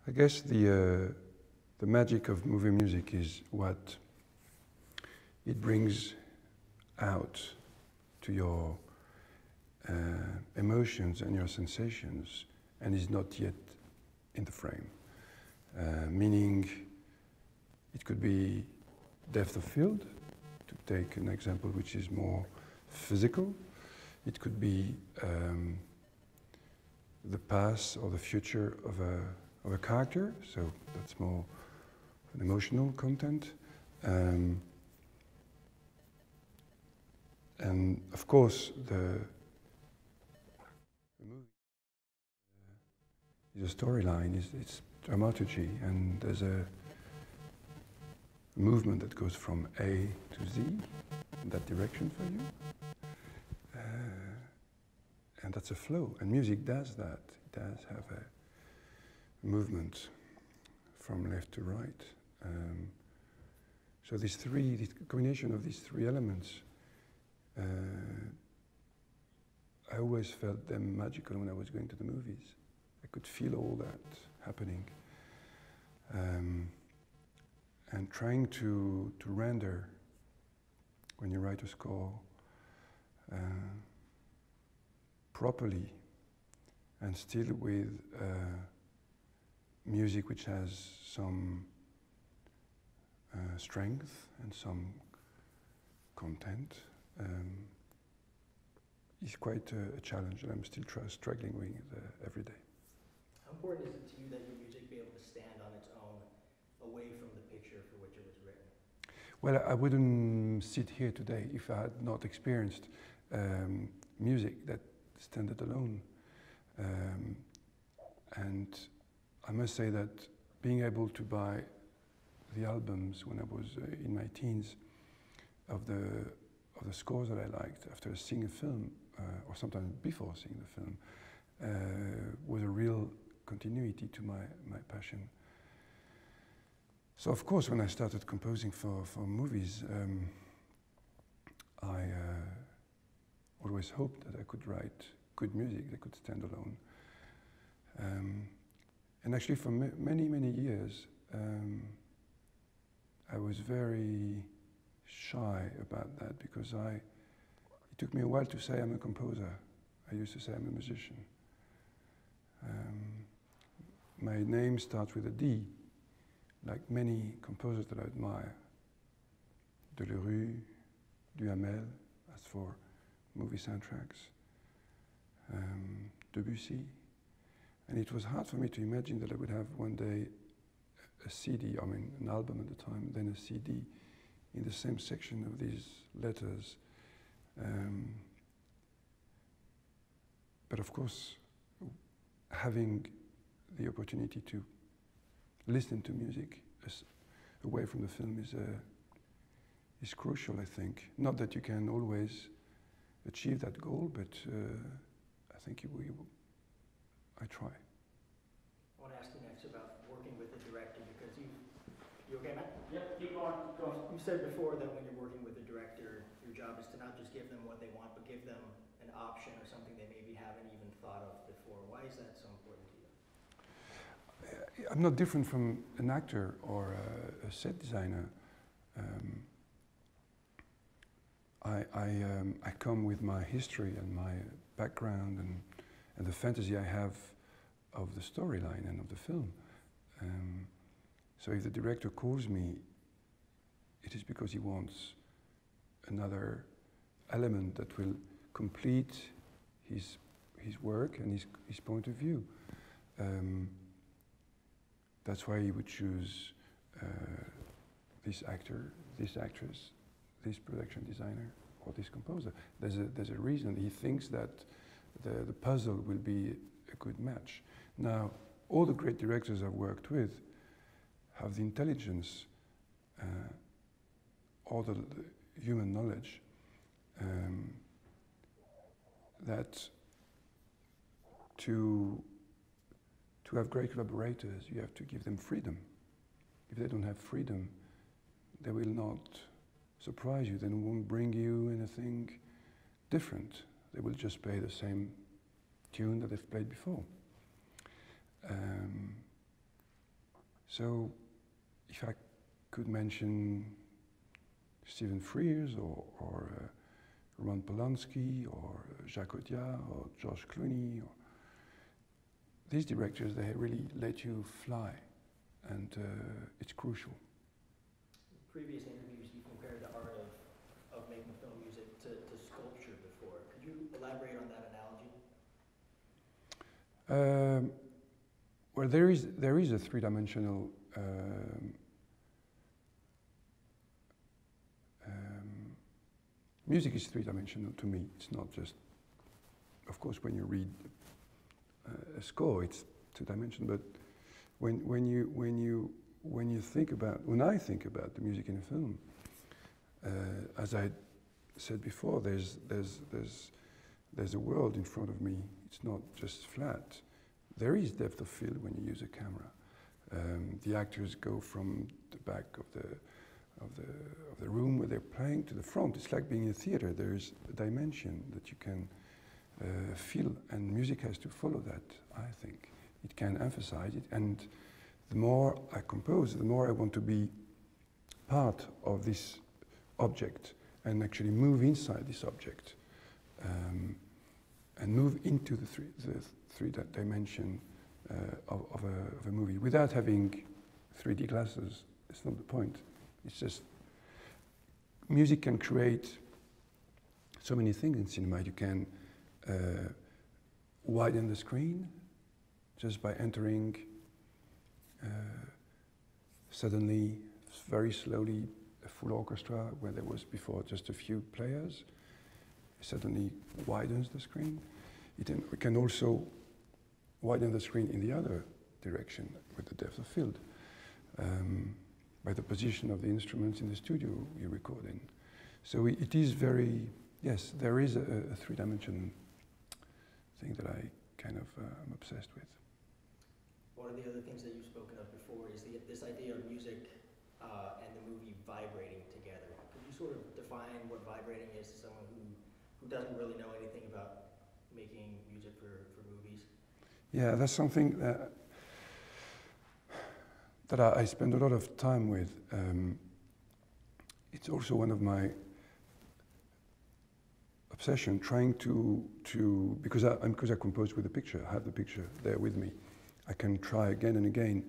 I guess the magic of movie music is what it brings out to your emotions and your sensations, and is not yet in the frame. Meaning, it could be depth of field, to take an example which is more physical. It could be the past or the future of a character, so that's more an emotional content. And of course, the movie is a storyline, it's dramaturgy, and there's a movement that goes from A to Z in that direction for you. And that's a flow, and music does that. It does have a movement from left to right. So the combination of these three elements, I always felt them magical when I was going to the movies. I could feel all that happening. And trying to render, when you write a score, properly, and still with music which has some strength and some content, is quite a challenge, and I'm still struggling with every day. How important is it to you that your music be able to stand on its own, away from the picture for which it was written? Well, I wouldn't sit here today if I had not experienced music that standard alone. And I must say that being able to buy the albums when I was in my teens of the scores that I liked after seeing a film, or sometimes before seeing the film, was a real continuity to my passion. So of course, when I started composing for movies, I always hoped that I could write good music that could stand alone. And actually for many, many years, I was very shy about that, because it took me a while to say I'm a composer. I used to say I'm a musician. My name starts with a D, like many composers that I admire. Delerue, Duhamel, as for movie soundtracks, Debussy. And it was hard for me to imagine that I would have one day a CD, I mean an album at the time, then a CD in the same section of these letters. But of course, having the opportunity to listen to music away from the film is crucial, I think. Not that you can always achieve that goal, but I think I try. I want to ask you next about working with the director, because you okay, Matt? Yep, keep going, keep going. You said before that when you're working with a director, your job is to not just give them what they want, but give them an option or something they maybe haven't even thought of before. Why is that so important to you? I'm not different from an actor or a set designer. I come with my history and my background and the fantasy I have of the storyline and of the film. So if the director calls me, it is because he wants another element that will complete his work and his point of view. That's why he would choose this actor, this actress, this production designer, or this composer. There's a reason. He thinks that the puzzle will be a good match. Now, all the great directors I've worked with have the intelligence or the human knowledge that to have great collaborators, you have to give them freedom. If they don't have freedom, they will not surprise you. They won't bring you anything different. They will just play the same tune that they've played before. So, if I could mention Stephen Frears or Roman Polanski or Jacques Audiard or George Clooney, or these directors, they really let you fly, and it's crucial. In previous interviews, you compared the art of making film music to sculpture before. Could you elaborate on that analogy? Well, there is a three-dimensional music is three-dimensional to me. It's not just, of course, when you read a score, it's two-dimensional. But when I think about the music in a film, as I said before, there's a world in front of me. It's not just flat. There is depth of field when you use a camera. The actors go from the back of the room where they're playing to the front. It's like being in a theater. There's a dimension that you can feel, and music has to follow that, I think. It can emphasize it, and the more I compose, the more I want to be part of this object and actually move inside this object and move into the three dimension of a movie without having 3D glasses. It's not the point. It's just music can create so many things in cinema. You can widen the screen just by entering suddenly, very slowly, a full orchestra where there was before just a few players. It suddenly widens the screen. We can also widen the screen in the other direction with the depth of field. By the position of the instruments in the studio you record in. So it is very, yes, there is a three-dimensional thing that I kind of am obsessed with. One of the other things that you've spoken of before is this idea of music and the movie vibrating together. Could you sort of define what vibrating is to someone who doesn't really know anything about making music for movies? Yeah, that's something that I spend a lot of time with. It's also one of my obsession, trying to because I compose with the picture, I have the picture there with me. I can try again and again.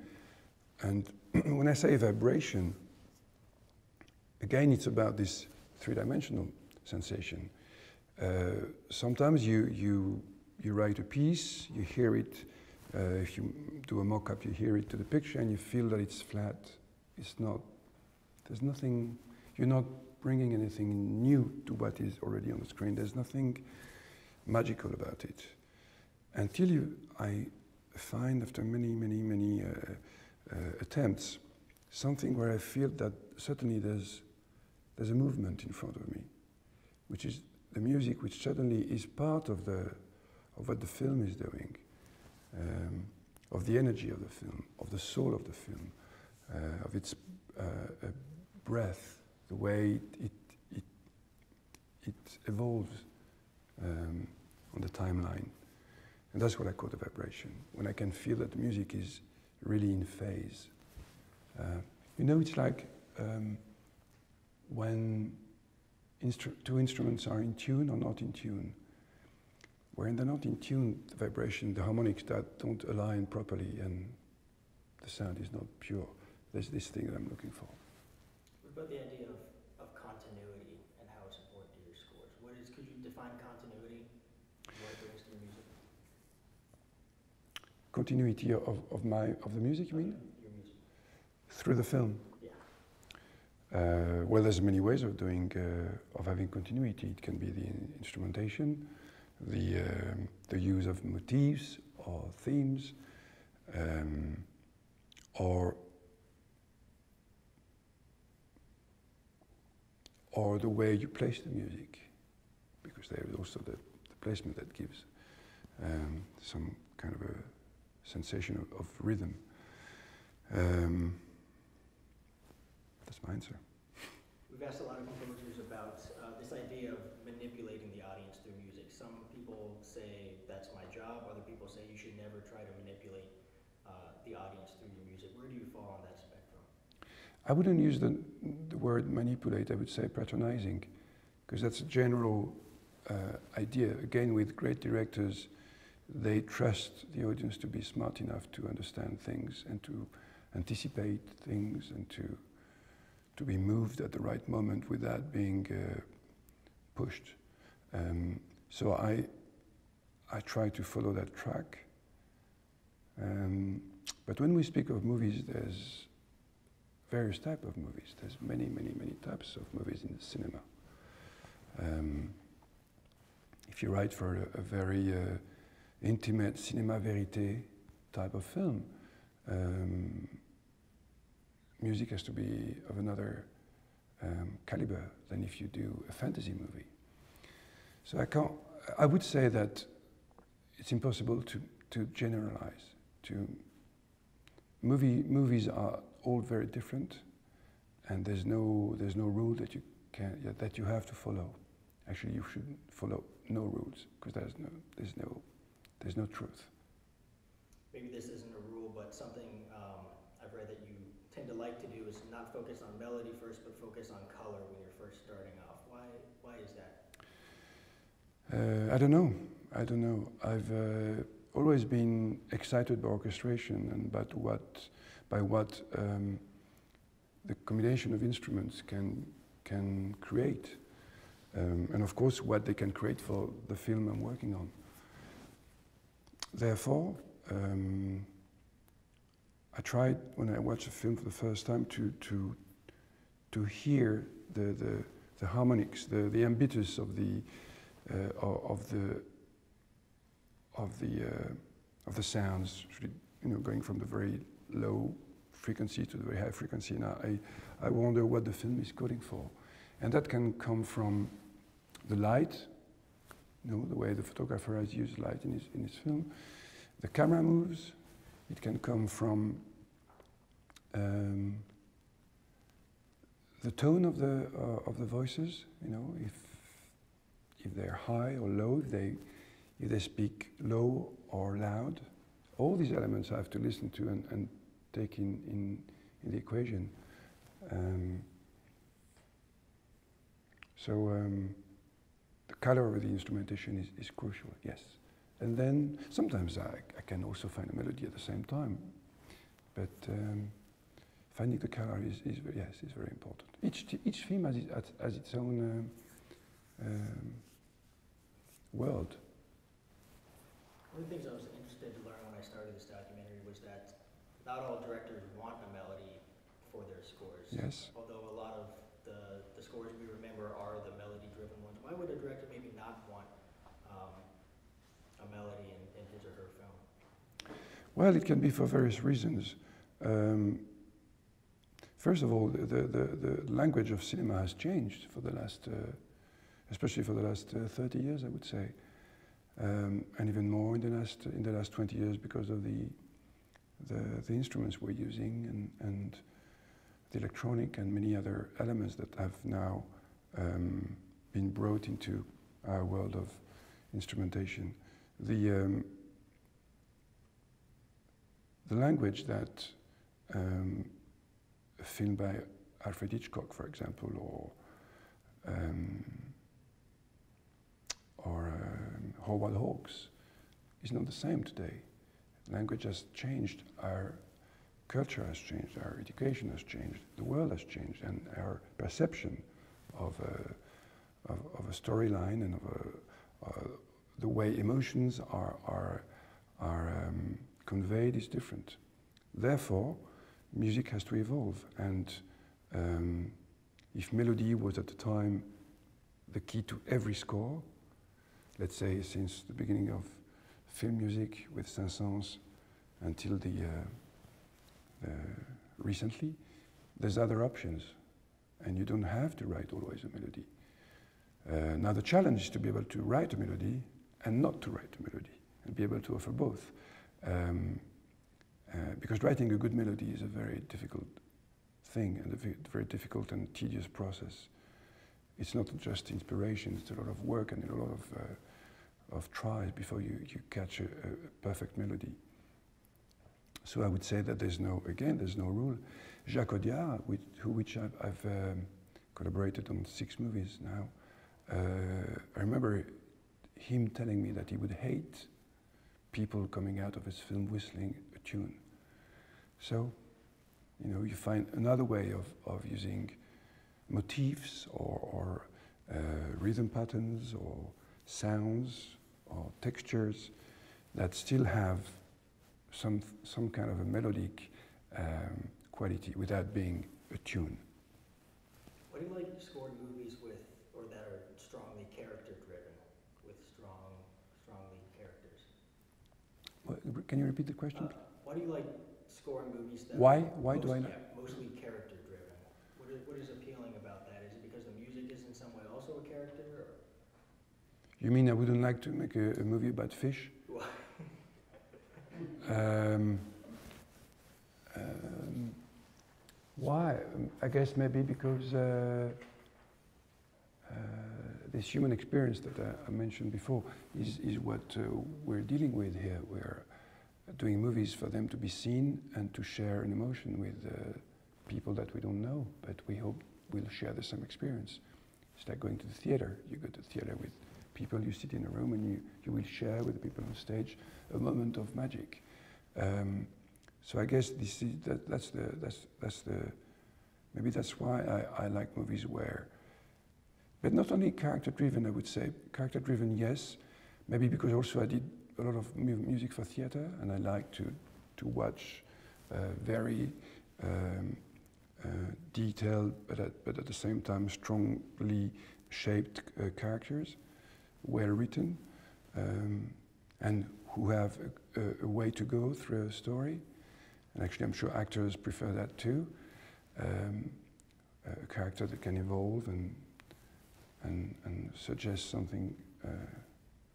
And when I say vibration, again, it's about this three-dimensional sensation. Sometimes you write a piece, you hear it. If you do a mock-up, you hear it to the picture and you feel that it's flat. It's not, there's nothing, you're not bringing anything new to what is already on the screen. There's nothing magical about it. Until I find, after many attempts, something where I feel that certainly there's a movement in front of me, which is the music, which certainly is part of what the film is doing. Of the energy of the film, of the soul of the film, of its breath, the way it evolves on the timeline. And that's what I call the vibration, when I can feel that the music is really in phase. You know, it's like when two instruments are in tune or not in tune. When they're not in tune, the vibration, the harmonics that don't align properly and the sound is not pure. There's this thing that I'm looking for. What about the idea of continuity and how it's important to your scores? Could you define continuity and what it brings to your music? Continuity of the music, you mean? Your music. Through the film? Yeah. Well, there's many ways of of having continuity. It can be the instrumentation, the use of motifs or themes, or the way you place the music, because there is also the placement that gives some kind of a sensation of rhythm. That's my answer. We've asked a lot of composers about this idea of manipulating the audience through music. Some people say that's my job, other people say you should never try to manipulate the audience through your music. Where do you fall on I wouldn't use the word manipulate, I would say patronizing, because that's a general idea. Again, with great directors, they trust the audience to be smart enough to understand things and to anticipate things and to be moved at the right moment without being pushed. So I try to follow that track. But when we speak of movies, there's various types of movies. There's many, many, many types of movies in the cinema. If you write for a very intimate cinéma vérité type of film, music has to be of another caliber than if you do a fantasy movie. So I would say that it's impossible to generalize. Movies are all very different, and there's no rule that you have to follow. Actually, you should follow no rules, because there's no truth. Maybe this isn't a rule, but something I've read that you tend to like to do is not focus on melody first, but focus on color when you're first starting off. Why is that? I don't know. I've always been excited by orchestration and by what the combination of instruments can create, and of course what they can create for the film I'm working on. Therefore, I tried when I watched a film for the first time to hear the harmonics, the impetus of the sounds, going from the very low frequency to the very high frequency. Now I wonder what the film is calling for, and that can come from the light, the way the photographer has used light in his film, the camera moves. It can come from the tone of the voices. If they're high or low, if they speak low or loud. All these elements I have to listen to and take in the equation. The color of the instrumentation is crucial, yes. And then sometimes I can also find a melody at the same time. But finding the color is very important. Each theme has its own world. One of the things I was interested to learn when I started this documentary was that not all directors want a melody for their scores. Yes. Although a lot of the scores we remember are the melody-driven ones. Why would a director maybe not want a melody in his or her film? Well, it can be for various reasons. First of all, the language of cinema has changed for the last, especially for the last 30 years, I would say. And even more in the last 20 years because of the instruments we're using and the electronic and many other elements that have now been brought into our world of instrumentation. The language that a film by Alfred Hitchcock, for example, or Howard Hawks is not the same today. Language has changed, our culture has changed, our education has changed, the world has changed, and our perception of a storyline and of the way emotions are conveyed is different. Therefore, music has to evolve, and if melody was at the time the key to every score, let's say since the beginning of film music with Saint-Saëns until recently, there's other options, and you don't have to write always a melody. Now the challenge is to be able to write a melody and not to write a melody, and be able to offer both. Because writing a good melody is a very difficult thing, and a very difficult and tedious process. It's not just inspiration, it's a lot of work and a lot of tries before you catch a perfect melody. So I would say that there's no rule. Jacques Audiard, which I've collaborated on 6 movies now, I remember him telling me that he would hate people coming out of his film whistling a tune. So, you know, you find another way of using motifs or rhythm patterns or sounds or textures that still have some kind of a melodic quality without being a tune. What do you like scored movies with, or that are strongly character-driven, with strong lead characters? What, can you repeat the question? Why do you like scoring movies that Why are do I not? mostly character-driven? What is appealing about that? Is it because the music is in some way also a character? Or? You mean I wouldn't like to make a movie about fish? Why? I guess maybe because this human experience that I mentioned before is what we're dealing with here. We're doing movies for them to be seen and to share an emotion with people that we don't know, but we hope will share the same experience. It's like going to the theater. You go to the theater with people, you sit in a room and you will share with the people on stage a moment of magic. So I guess this is maybe that's why I like movies where, but not only character-driven, I would say. Character-driven, yes, maybe because also I did a lot of music for theater, and I like to watch very detailed, but at the same time strongly shaped characters, well written, and who have a way to go through a story. And actually, I'm sure actors prefer that too. A character that can evolve and suggest something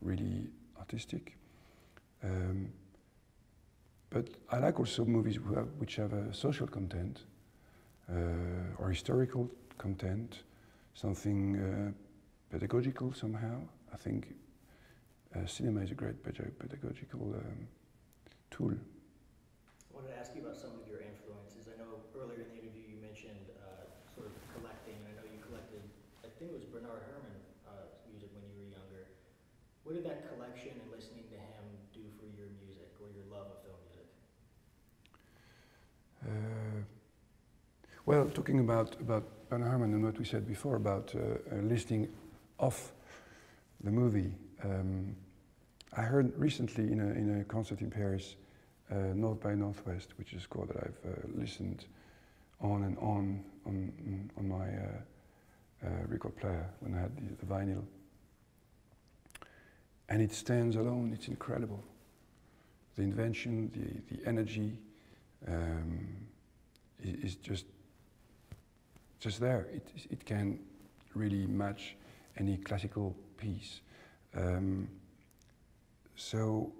really artistic. But I like also movies which have a social content or historical content, something pedagogical somehow. I think cinema is a great pedagogical tool. I wanted to ask you about some of your influences. I know earlier in the interview you mentioned sort of collecting, and I know you collected, I think it was Bernard Herrmann's music when you were younger. What did that collection and listening to him do for your music or your love of film music? Well, talking about Bernard Herrmann and what we said before about listening off the movie, I heard recently in a concert in Paris, North by Northwest, which is a score that I've listened on and on my record player when I had the vinyl. And it stands alone, it's incredible. The invention, the energy is just there. It can really match any classical piece. So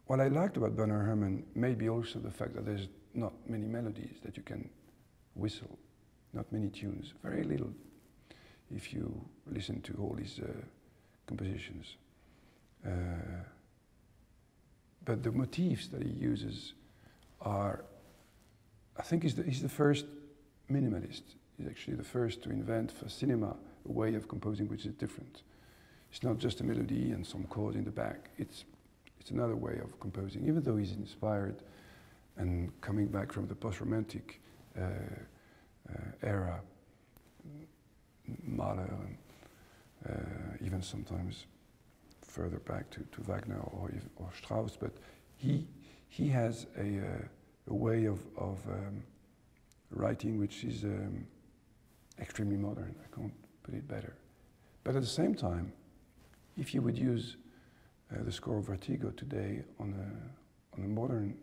what I liked about Bernard Herrmann may be also the fact that there's not many melodies that you can whistle, not many tunes, very little if you listen to all his compositions. But the motifs that he uses are, I think he's the first minimalist. He's actually the first to invent for cinema a way of composing which is different. It's not just a melody and some chords in the back. It's another way of composing, even though he's inspired and coming back from the post-romantic era, Mahler, and even sometimes further back to Wagner or Strauss. But he has a way of writing which is extremely modern. I can't put it better. But at the same time, if you would use the score of Vertigo today on a modern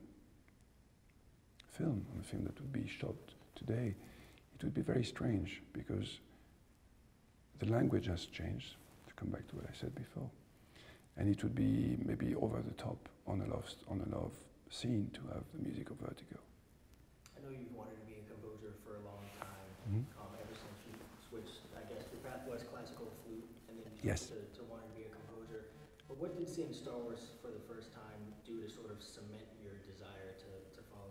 film, on a film that would be shot today, it would be very strange because the language has changed, to come back to what I said before. And it would be maybe over the top on a love scene to have the music of Vertigo. I know you've wanted to be a composer for a long time, ever since you switched, I guess, your path was classical flute, and then you switched to wanting to be a composer. But what did seeing Star Wars for the first time do to sort of cement your desire to follow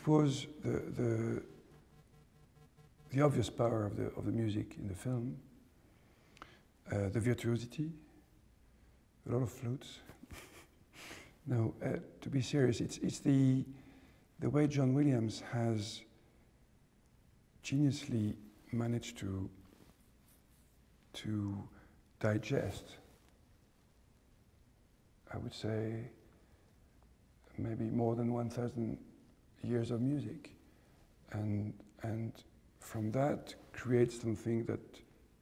it was the obvious power of the music in the film, the virtuosity, a lot of flutes. No, to be serious, it's the way John Williams has geniusly managed to digest, I would say, maybe more than 1,000 years of music, and from that create something that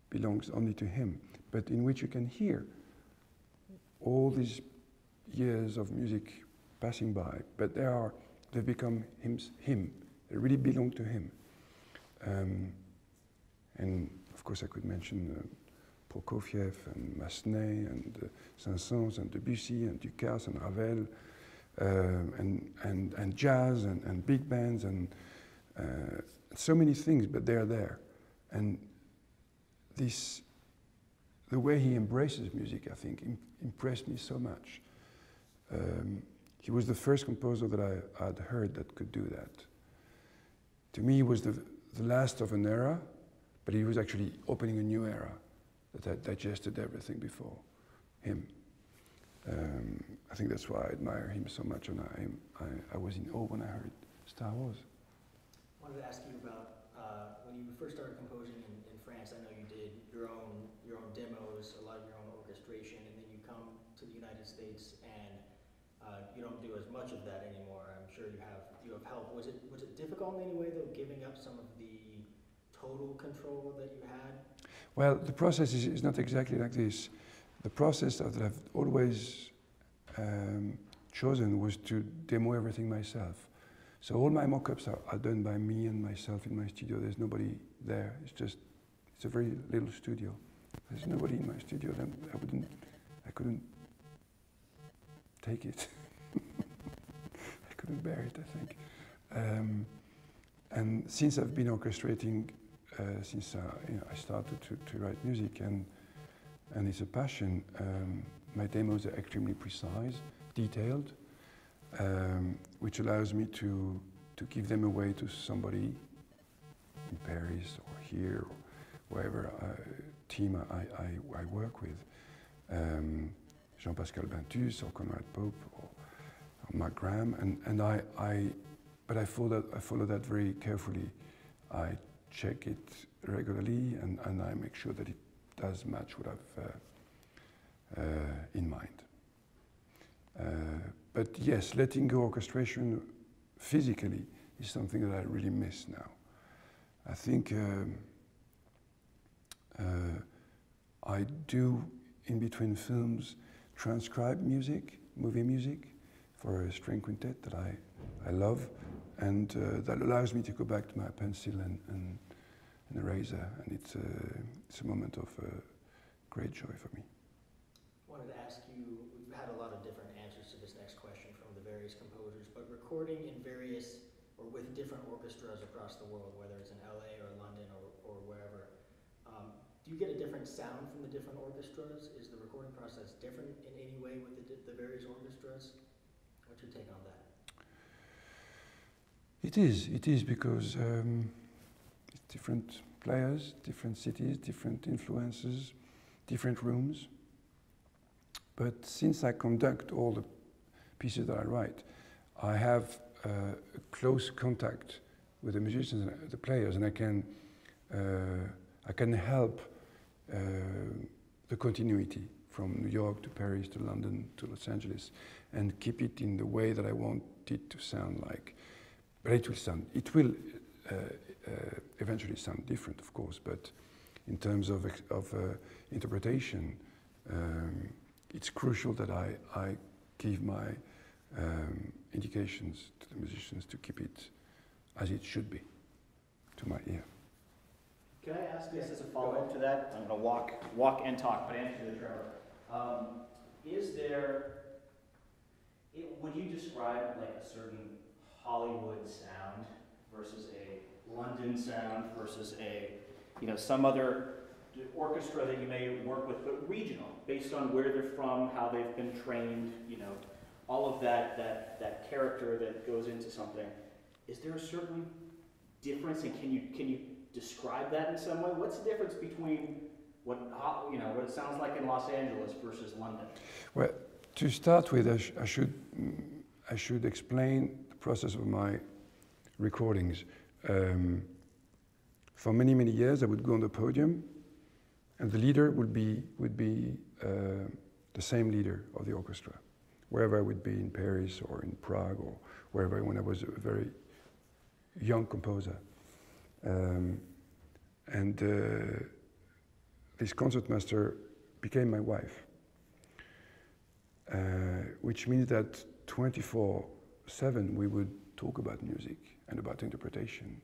belongs only to him, but in which you can hear all these years of music passing by, but they've become him. They really belong to him. And of course I could mention Prokofiev and Massenet and Saint-Saëns and Debussy and Ducasse and Ravel, and jazz and big bands and so many things, but they're there. And the way he embraces music, I think, impressed me so much. He was the first composer that I had heard that could do that. To me, he was the last of an era, but he was actually opening a new era that had digested everything before him. I think that's why I admire him so much, and I was in awe when I heard Star Wars. I wanted to ask you about when you first started composing in France. I know you did your own demos, a lot of your own orchestration, and then you come to the United States and you don't do as much of that anymore. I'm sure you have help. Was it difficult in any way though, giving up some of the total control that you had? Well, the process is not exactly like this. The process that I've always chosen was to demo everything myself. So all my mock-ups are done by me and myself in my studio. There's nobody there. It's a very little studio. There's nobody in my studio, then I couldn't take it. I couldn't bear it, I think. And since I've been orchestrating, since I started to write music, and it's a passion, my demos are extremely precise, detailed, which allows me to give them away to somebody in Paris or here or wherever team I work with. Jean-Pascal Bintus or Conrad Pope or Mark Graham, but I follow that very carefully. I check it regularly, and I make sure that it does match what I've in mind. But yes, letting go orchestration physically is something that I really miss now. I think I do, in between films, transcribe music, movie music, for a string quintet that I love, and that allows me to go back to my pencil and an eraser, and it's a moment of great joy for me. I wanted to ask you, we've had a lot of different answers to this next question from the various composers, but recording in various or with different orchestras across the world, whether it's in LA or London or wherever, do you get a different sound from the different orchestras? Is the recording process different in any way with the various orchestras? What's your take on that? It is because it's different players, different cities, different influences, different rooms. But since I conduct all the pieces that I write, I have a close contact with the musicians and the players, and I can help the continuity from New York to Paris to London to Los Angeles, and keep it in the way that I want it to sound like. But it will eventually sound different, of course, but in terms of interpretation, it's crucial that I give my indications to the musicians to keep it as it should be, to my ear. Can I ask this as a follow-up to that? I'm going to walk and talk, but answer this, Trevor. Would you describe like a certain Hollywood sound versus a London sound versus some other orchestra that you may work with, but regional, based on where they're from, how they've been trained, all of that character that goes into something? is there a certain difference, and can you describe that in some way? What's the difference between what it sounds like in Los Angeles versus London? Well, to start with, I should explain the process of my recordings. For many, many years, I would go on the podium, and the leader would be the same leader of the orchestra, wherever I would be, in Paris or in Prague or wherever, when I was a very young composer. This concertmaster became my wife, which means that 24/7 we would talk about music and about interpretation.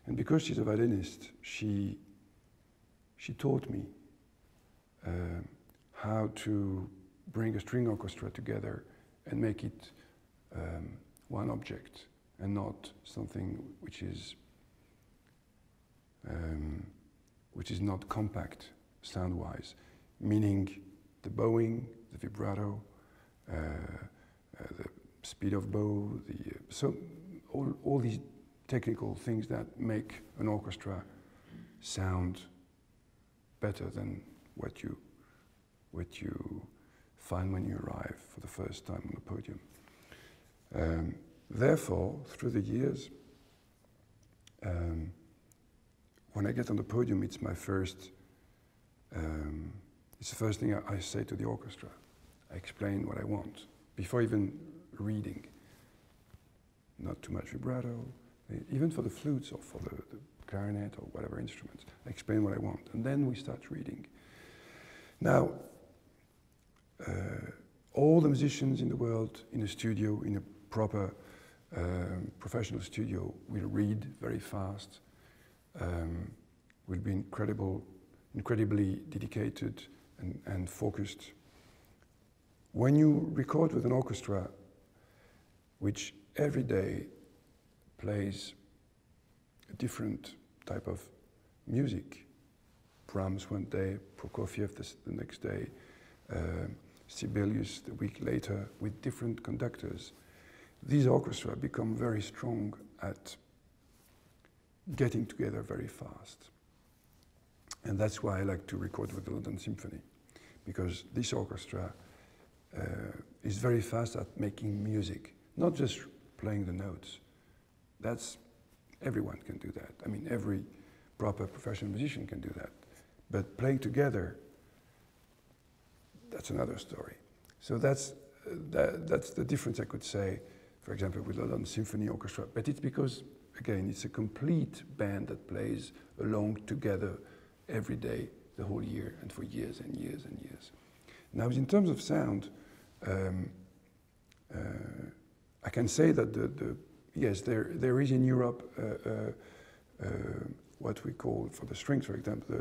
And because she's a violinist, she taught me how to bring a string orchestra together and make it one object and not something which is not compact sound-wise, meaning the bowing, the vibrato, the speed of bow, so all these technical things that make an orchestra sound better than what you find when you arrive for the first time on the podium. Therefore, through the years, when I get on the podium, it's the first thing I say to the orchestra. I explain what I want before even reading. Not too much vibrato, even for the flutes or for the clarinet or whatever instruments. I explain what I want, and then we start reading. Now, all the musicians in the world, in a studio, in a proper professional studio, will read very fast, will be incredibly dedicated and focused. When you record with an orchestra, which every day plays a different type of music, Brahms one day, Prokofiev the next day, Sibelius the week later, with different conductors, these orchestras become very strong at getting together very fast. And that's why I like to record with the London Symphony, because this orchestra is very fast at making music, not just playing the notes. Everyone can do that. I mean, every proper professional musician can do that. But playing together, that's another story. So that's the difference, I could say, for example, with the London Symphony Orchestra. But it's because, again, it's a complete band that plays along together every day, the whole year, and for years and years and years. Now, in terms of sound, I can say that yes, there is in Europe what we call, for the strings, for example,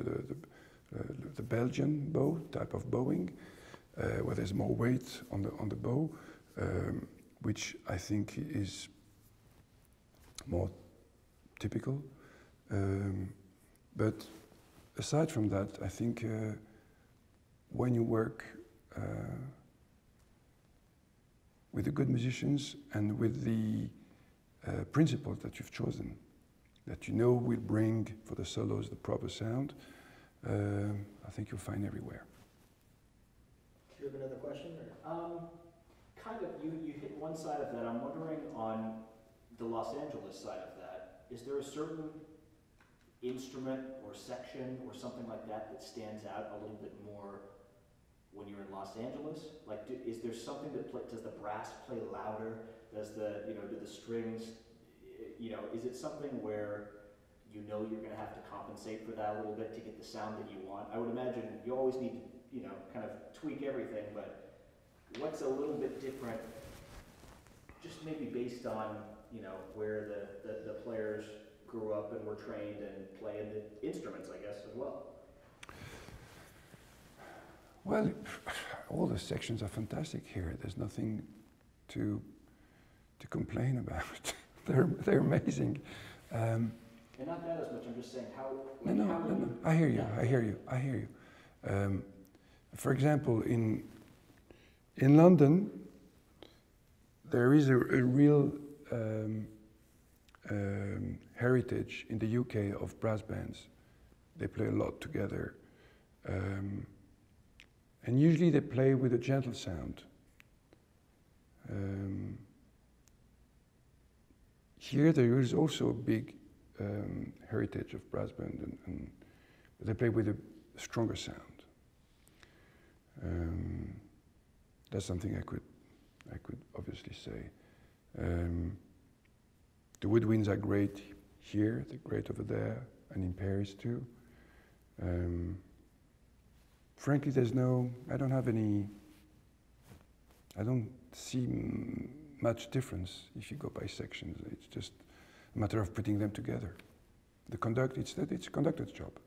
the Belgian bow type of bowing, where there's more weight on the bow, which I think is more typical. But aside from that, I think when you work with the good musicians and with the principles that you've chosen, that you know will bring for the solos the proper sound, I think you'll find everywhere. Do you have another question? Or? Kind of, you hit one side of that. I'm wondering on the Los Angeles side of that, is there a certain instrument or section or something like that that stands out a little bit more when you're in Los Angeles? Like, is there something that does the brass play louder? Does do the strings, is it something where you're going to have to compensate for that a little bit to get the sound that you want? I would imagine you always need to, kind of tweak everything, but what's a little bit different, just maybe based on, where the players grew up and were trained and playing the instruments, I guess, as well? Well, all the sections are fantastic here. There's nothing to complain about. They're amazing. And not that as much. I'm just saying how. No. I hear you. For example, in London, there is a real heritage in the UK of brass bands. They play a lot together. And usually they play with a gentle sound. Here there is also a big heritage of brass band, but they play with a stronger sound. That's something I could obviously say. The woodwinds are great here, they're great over there, and in Paris too. Frankly, I don't see much difference if you go by sections. It's just a matter of putting them together. It's a conductor's job.